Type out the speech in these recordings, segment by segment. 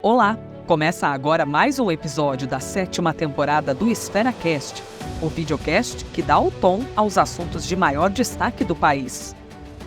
Olá! Começa agora mais um episódio da 7ª temporada do EsferaCast, o videocast que dá o tom aos assuntos de maior destaque do país.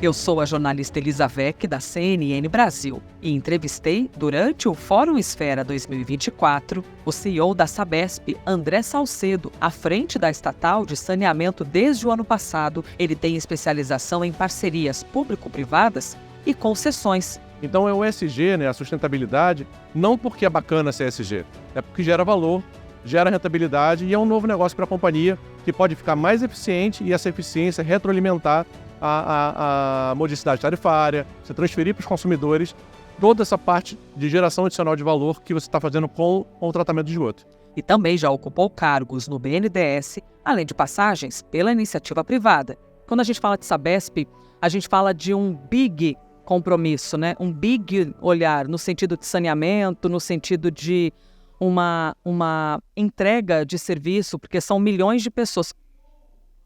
Eu sou a jornalista Elisa Weck, da CNN Brasil, e entrevistei, durante o Fórum Esfera 2024, o CEO da Sabesp, André Salcedo, à frente da estatal de saneamento desde o ano passado. Ele tem especialização em parcerias público-privadas e concessões. Então é o ESG, a sustentabilidade, não porque é bacana ser ESG, é porque gera valor, gera rentabilidade e é um novo negócio para a companhia que pode ficar mais eficiente e essa eficiência retroalimentar a modicidade tarifária, você transferir para os consumidores toda essa parte de geração adicional de valor que você está fazendo com o tratamento de esgoto. E também já ocupou cargos no BNDES, além de passagens pela iniciativa privada. Quando a gente fala de Sabesp, a gente fala de um big compromisso, um big olhar no sentido de saneamento, no sentido de uma entrega de serviço, porque são milhões de pessoas.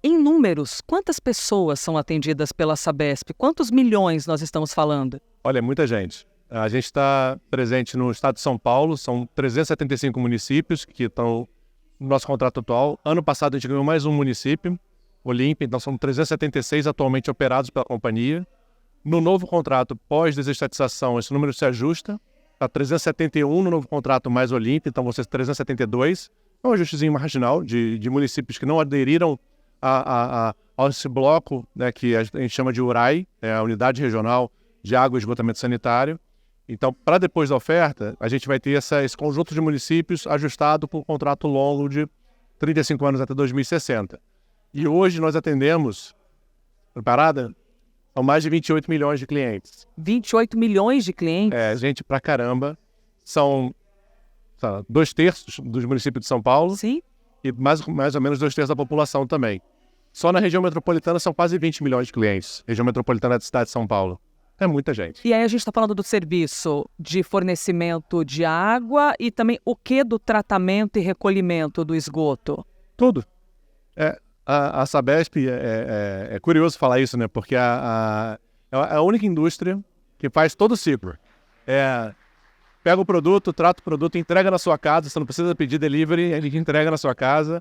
Em números, quantas pessoas são atendidas pela Sabesp? Quantos milhões nós estamos falando? Olha, é muita gente. A gente está presente no estado de São Paulo, são 375 municípios que estão no nosso contrato atual. Ano passado a gente ganhou mais um município, Olímpia, então são 376 atualmente operados pela companhia. No novo contrato, pós-desestatização, esse número se ajusta. Está 371 no novo contrato mais Olímpia, então vocês 372. É um ajustezinho marginal de municípios que não aderiram a esse bloco, que a gente chama de URAI, a Unidade Regional de Água e Esgotamento Sanitário. Então, para depois da oferta, a gente vai ter esse conjunto de municípios ajustado por um contrato longo de 35 anos até 2060. E hoje nós atendemos, preparada? São mais de 28 milhões de clientes. 28 milhões de clientes? Gente pra caramba. São 2/3 dos municípios de São Paulo. Sim. E mais ou menos 2/3 da população também. Só na região metropolitana são quase 20 milhões de clientes. Região metropolitana da cidade de São Paulo. É muita gente. E aí a gente está falando do serviço de fornecimento de água e também o que do tratamento e recolhimento do esgoto? Tudo. A Sabesp, é curioso falar isso, porque é a única indústria que faz todo o ciclo. Pega o produto, trata o produto, entrega na sua casa, você não precisa pedir delivery, ele entrega na sua casa,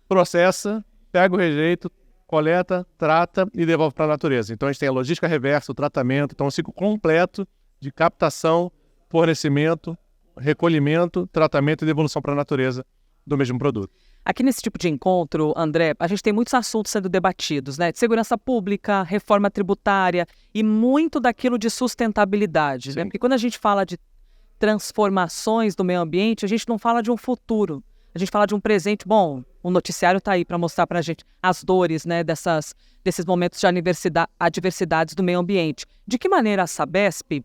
processa, pega o rejeito, coleta, trata e devolve para a natureza. Então a gente tem a logística reversa, o tratamento, então um ciclo completo de captação, fornecimento, recolhimento, tratamento e devolução para a natureza do mesmo produto. Aqui nesse tipo de encontro, André, a gente tem muitos assuntos sendo debatidos, de segurança pública, reforma tributária e muito daquilo de sustentabilidade, Porque quando a gente fala de transformações do meio ambiente, a gente não fala de um futuro, a gente fala de um presente. Bom, o noticiário está aí para mostrar para a gente as dores, desses momentos de adversidades do meio ambiente. De que maneira a Sabesp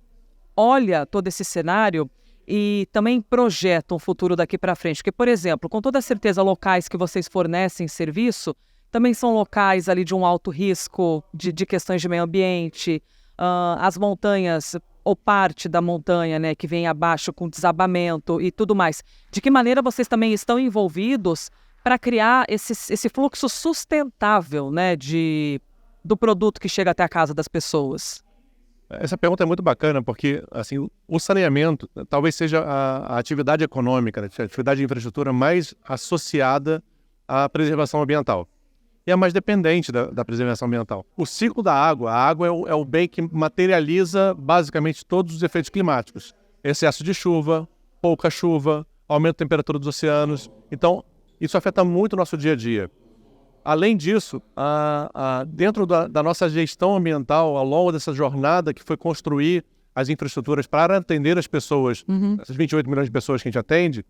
olha todo esse cenário e também projeta um futuro daqui para frente? Porque, por exemplo, com toda certeza, locais que vocês fornecem serviço também são locais ali de um alto risco de questões de meio ambiente, as montanhas ou parte da montanha, que vem abaixo com desabamento e tudo mais. De que maneira vocês também estão envolvidos para criar esse fluxo sustentável, do produto que chega até a casa das pessoas? Essa pergunta é muito bacana porque o saneamento talvez seja a atividade econômica, a atividade de infraestrutura mais associada à preservação ambiental. E é mais dependente da preservação ambiental. O ciclo da água, a água é o bem que materializa basicamente todos os efeitos climáticos. Excesso de chuva, pouca chuva, aumento da temperatura dos oceanos. Então, isso afeta muito o nosso dia a dia. Além disso, dentro da nossa gestão ambiental, ao longo dessa jornada que foi construir as infraestruturas para atender as pessoas, essas 28 milhões de pessoas que a gente atende,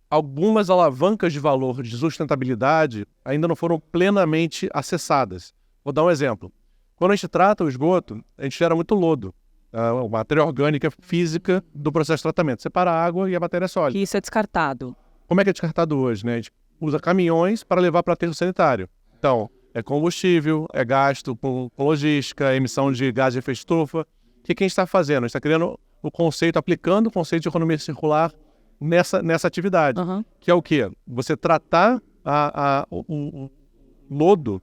algumas alavancas de valor de sustentabilidade ainda não foram plenamente acessadas. Vou dar um exemplo. Quando a gente trata o esgoto, a gente gera muito lodo, a matéria orgânica física do processo de tratamento. Separa a água e a matéria sólida. E isso é descartado. Como é que é descartado hoje? A gente usa caminhões para levar para aterro sanitário. Então, é combustível, é gasto com logística, emissão de gás de efeito estufa. O que a gente está fazendo? A gente está criando o conceito, aplicando o conceito de economia circular nessa atividade. Que é o quê? Você tratar o lodo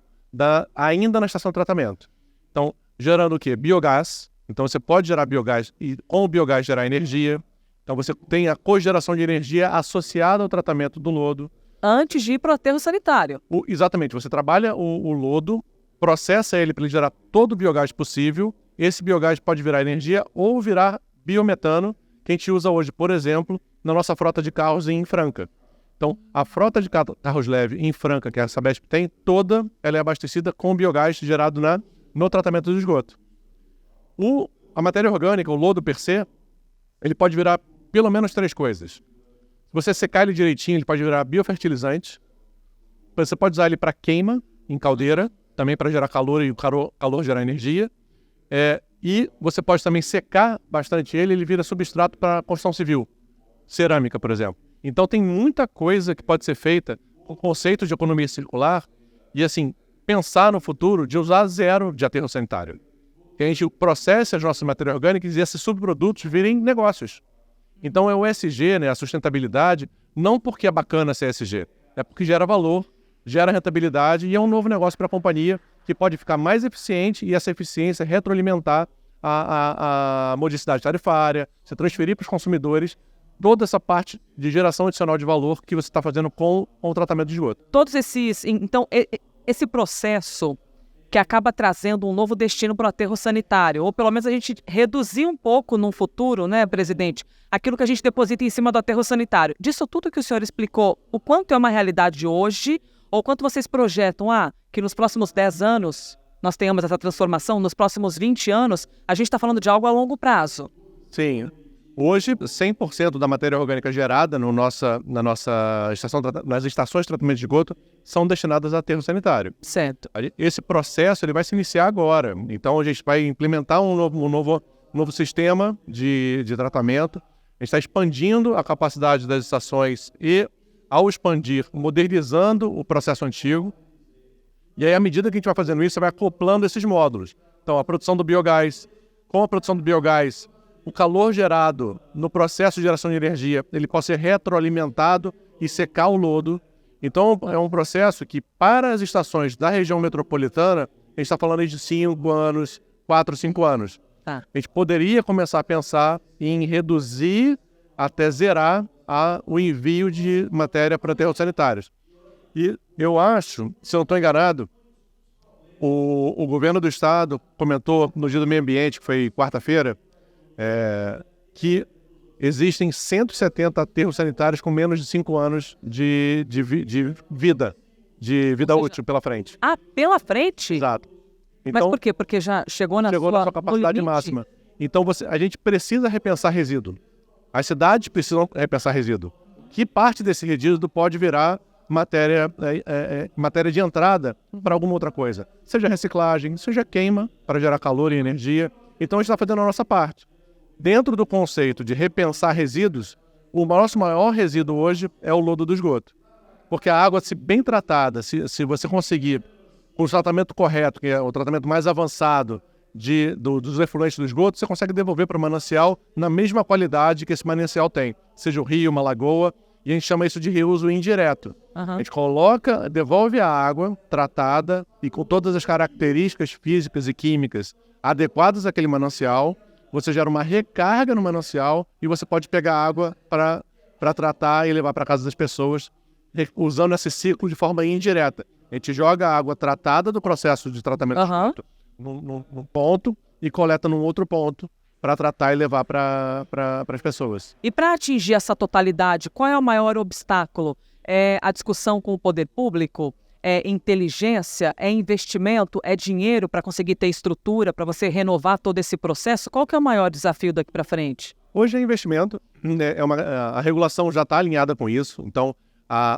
ainda na estação de tratamento. Então, gerando o quê? Biogás, Então você pode gerar biogás e com o biogás gerar energia. Então você tem a cogeração de energia associada ao tratamento do lodo. Antes de ir para o aterro sanitário. Exatamente, você trabalha o lodo, processa ele para ele gerar todo o biogás possível. Esse biogás pode virar energia ou virar biometano, que a gente usa hoje, por exemplo, na nossa frota de carros em Franca. Então, a frota de carros leve em Franca, que a Sabesp tem, toda ela é abastecida com biogás gerado no tratamento do esgoto. A matéria orgânica, o lodo per se, ele pode virar pelo menos 3 coisas. Se você secar ele direitinho, ele pode virar biofertilizante. Você pode usar ele para queima em caldeira, também para gerar calor e o calor gerar energia. E você pode também secar bastante ele vira substrato para construção civil. Cerâmica, por exemplo. Então tem muita coisa que pode ser feita com o conceito de economia circular e, assim, pensar no futuro de usar zero de aterro sanitário. Que a gente processe as nossas matérias orgânicas e esses subprodutos virem negócios. Então é o ESG, né, a sustentabilidade, não porque é bacana ser ESG, é porque gera valor, gera rentabilidade e é um novo negócio para a companhia que pode ficar mais eficiente e essa eficiência retroalimentar a modicidade tarifária, se transferir para os consumidores toda essa parte de geração adicional de valor que você está fazendo com o tratamento de esgoto. Todos esses... Então, esse processo que acaba trazendo um novo destino para o aterro sanitário, ou pelo menos a gente reduzir um pouco no futuro, né, presidente, aquilo que a gente deposita em cima do aterro sanitário. Disso tudo que o senhor explicou, o quanto é uma realidade hoje, ou quanto vocês projetam, que nos próximos 10 anos nós tenhamos essa transformação, nos próximos 20 anos, a gente está falando de algo a longo prazo. Sim. Hoje, 100% da matéria orgânica gerada nas estações de tratamento de esgoto são destinadas a aterro sanitário. Certo. Esse processo ele vai se iniciar agora. Então, a gente vai implementar um novo sistema de tratamento. A gente está expandindo a capacidade das estações e, ao expandir, modernizando o processo antigo. E aí, à medida que a gente vai fazendo isso, você vai acoplando esses módulos. Então, a produção do biogás, com a produção do biogás, o calor gerado no processo de geração de energia, ele pode ser retroalimentado e secar o lodo. Então, é um processo que, para as estações da região metropolitana, a gente está falando aí de 5 anos, 4, 5 anos. Tá. A gente poderia começar a pensar em reduzir até zerar o envio de matéria para aterros sanitários. E eu acho, se eu não estou enganado, o governo do estado comentou no Dia do Meio Ambiente, que foi quarta-feira, que existem 170 aterros sanitários com menos de 5 anos de vida útil pela frente. Pela frente? Exato. Então, mas por quê? Porque já chegou na sua capacidade máxima. Então a gente precisa repensar resíduo. As cidades precisam repensar resíduo. Que parte desse resíduo pode virar matéria de entrada para alguma outra coisa? Seja reciclagem, seja queima para gerar calor e energia. Então a gente está fazendo a nossa parte. Dentro do conceito de repensar resíduos, o nosso maior resíduo hoje é o lodo do esgoto. Porque a água, se bem tratada, se você conseguir, com o tratamento correto, que é o tratamento mais avançado dos efluentes do esgoto, você consegue devolver para o manancial na mesma qualidade que esse manancial tem. Seja o rio, uma lagoa, e a gente chama isso de reuso indireto. Uhum. A gente devolve a água tratada e com todas as características físicas e químicas adequadas àquele manancial. Você gera uma recarga no manancial e você pode pegar água para tratar e levar para casa das pessoas, usando esse ciclo de forma indireta. A gente joga a água tratada do processo de tratamento num ponto e coleta num outro ponto para tratar e levar para as pessoas. E para atingir essa totalidade, qual é o maior obstáculo? É a discussão com o poder público? É inteligência? É investimento? É dinheiro para conseguir ter estrutura, para você renovar todo esse processo? Qual que é o maior desafio daqui para frente? Hoje é investimento. A regulação já está alinhada com isso. Então,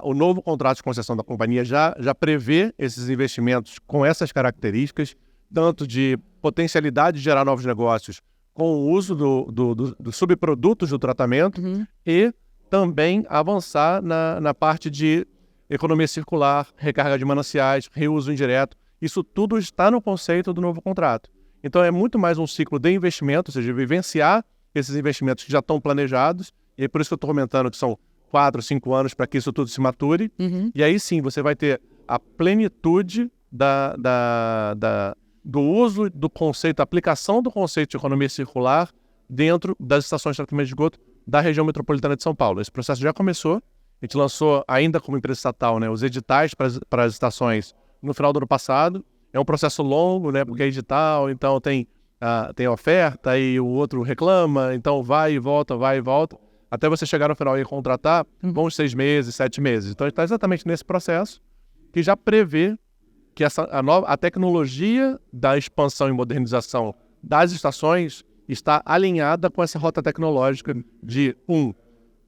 o novo contrato de concessão da companhia já prevê esses investimentos com essas características, tanto de potencialidade de gerar novos negócios com o uso dos subprodutos do tratamento e também avançar na parte de economia circular, recarga de mananciais, reuso indireto. Isso tudo está no conceito do novo contrato. Então é muito mais um ciclo de investimento, ou seja, vivenciar esses investimentos que já estão planejados, e é por isso que eu estou comentando que são 4, 5 anos para que isso tudo se mature, do uso do conceito, aplicação do conceito de economia circular dentro das estações de tratamento de esgoto da região metropolitana de São Paulo. Esse processo já começou, a gente lançou ainda como empresa estatal, né, os editais para as estações no final do ano passado. É um processo longo, né, porque é edital, então tem oferta e o outro reclama, então vai e volta, até você chegar no final e contratar, vão uns 6 meses, 7 meses. Então, a gente está exatamente nesse processo que já prevê que a tecnologia da expansão e modernização das estações está alinhada com essa rota tecnológica de,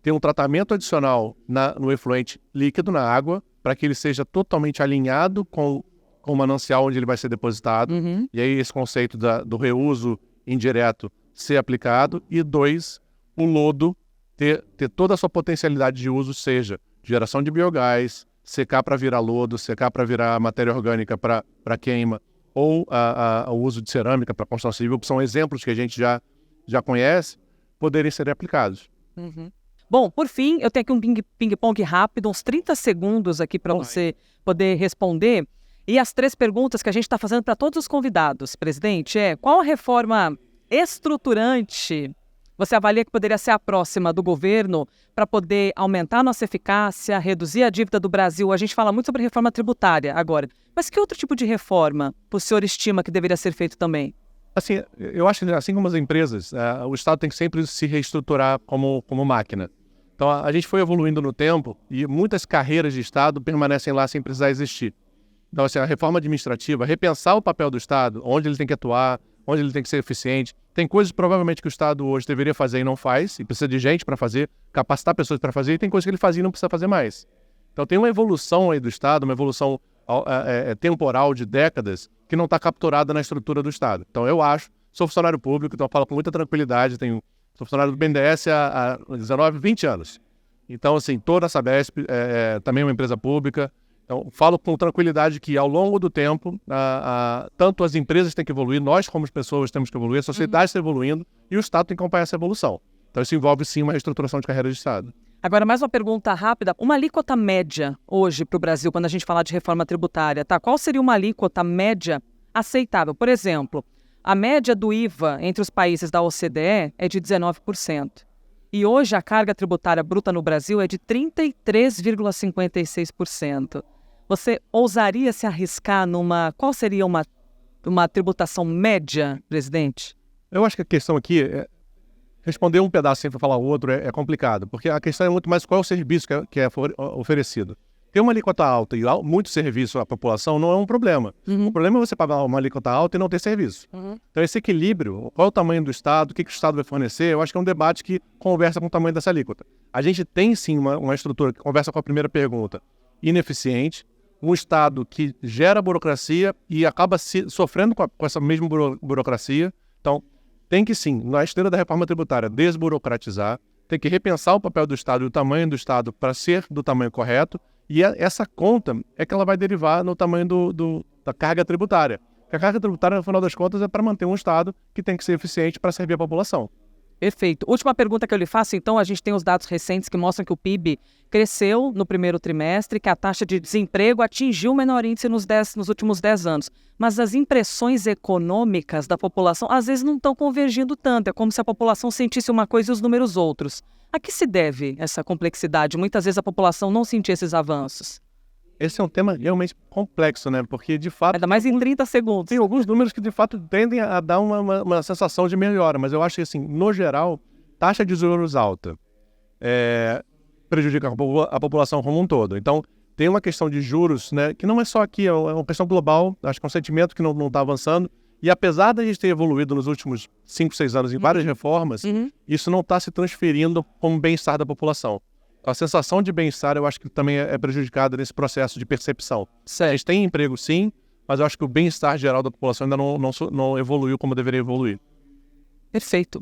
ter um tratamento adicional no efluente líquido, na água, para que ele seja totalmente alinhado com o manancial onde ele vai ser depositado. E aí esse conceito do reuso indireto ser aplicado. E 2, o lodo ter toda a sua potencialidade de uso, seja geração de biogás, secar para virar lodo, secar para virar matéria orgânica para queima, ou o uso de cerâmica para construção civil, que são exemplos que a gente já conhece, poderem ser aplicados. Bom, por fim, eu tenho aqui um ping-pong rápido, uns 30 segundos aqui para você poder responder. E as 3 perguntas que a gente está fazendo para todos os convidados, presidente, qual a reforma estruturante você avalia que poderia ser a próxima do governo para poder aumentar a nossa eficácia, reduzir a dívida do Brasil? A gente fala muito sobre reforma tributária agora, mas que outro tipo de reforma o senhor estima que deveria ser feito também? Assim, eu acho que, assim como as empresas, o Estado tem que sempre se reestruturar como máquina. Então, a gente foi evoluindo no tempo e muitas carreiras de Estado permanecem lá sem precisar existir. Então, assim, a reforma administrativa, repensar o papel do Estado, onde ele tem que atuar, onde ele tem que ser eficiente. Tem coisas provavelmente que o Estado hoje deveria fazer e não faz, e precisa de gente para fazer, capacitar pessoas para fazer, e tem coisas que ele fazia e não precisa fazer mais. Então tem uma evolução aí do Estado, uma evolução temporal de décadas, que não está capturada na estrutura do Estado. Então eu sou funcionário público, então eu falo com muita tranquilidade, sou funcionário do BNDES há 19, 20 anos. Então, assim, toda a Sabesp também é uma empresa pública. Então, falo com tranquilidade que, ao longo do tempo, tanto as empresas têm que evoluir, nós, como pessoas, temos que evoluir, a sociedade está evoluindo e o Estado tem que acompanhar essa evolução. Então, isso envolve, sim, uma reestruturação de carreira de Estado. Agora, mais uma pergunta rápida. Uma alíquota média hoje para o Brasil, quando a gente falar de reforma tributária, tá? Qual seria uma alíquota média aceitável? Por exemplo, a média do IVA entre os países da OCDE é de 19%. E hoje a carga tributária bruta no Brasil é de 33,56%. Você ousaria se arriscar qual seria uma tributação média, presidente? Eu acho que a questão aqui responder um pedaço sem falar o outro é complicado, porque a questão é muito mais qual é o serviço que é oferecido. Ter uma alíquota alta e muito serviço à população não é um problema. O problema é você pagar uma alíquota alta e não ter serviço. Então esse equilíbrio, qual é o tamanho do Estado, o que o Estado vai fornecer, eu acho que é um debate que conversa com o tamanho dessa alíquota. A gente tem sim uma estrutura que conversa com a primeira pergunta, ineficiente, um Estado que gera burocracia e acaba sofrendo com essa mesma burocracia. Então, tem que sim, na esteira da reforma tributária, desburocratizar, tem que repensar o papel do Estado e o tamanho do Estado para ser do tamanho correto, e essa conta é que ela vai derivar no tamanho da carga tributária. Porque a carga tributária, no final das contas, é para manter um Estado que tem que ser eficiente para servir a população. Perfeito. Última pergunta que eu lhe faço, então, a gente tem os dados recentes que mostram que o PIB cresceu no primeiro trimestre, que a taxa de desemprego atingiu o menor índice nos últimos 10 anos. Mas as impressões econômicas da população, às vezes, não estão convergindo tanto. É como se a população sentisse uma coisa e os números outros. A que se deve essa complexidade? Muitas vezes a população não sentia esses avanços. Esse é um tema realmente complexo, né? Porque, de fato... Ainda mais em 30 segundos. Tem alguns números que, de fato, tendem a dar uma sensação de melhora. Mas eu acho que, assim, no geral, taxa de juros alta prejudica a população como um todo. Então, tem uma questão de juros, né? Que não é só aqui, é uma questão global. Acho que é um sentimento que não está avançando. E apesar da gente ter evoluído nos últimos 5, 6 anos em várias reformas, isso não está se transferindo como bem-estar da população. A sensação de bem-estar, eu acho que também é prejudicada nesse processo de percepção. Certo. A gente tem emprego, sim, mas eu acho que o bem-estar geral da população ainda não evoluiu como deveria evoluir. Perfeito.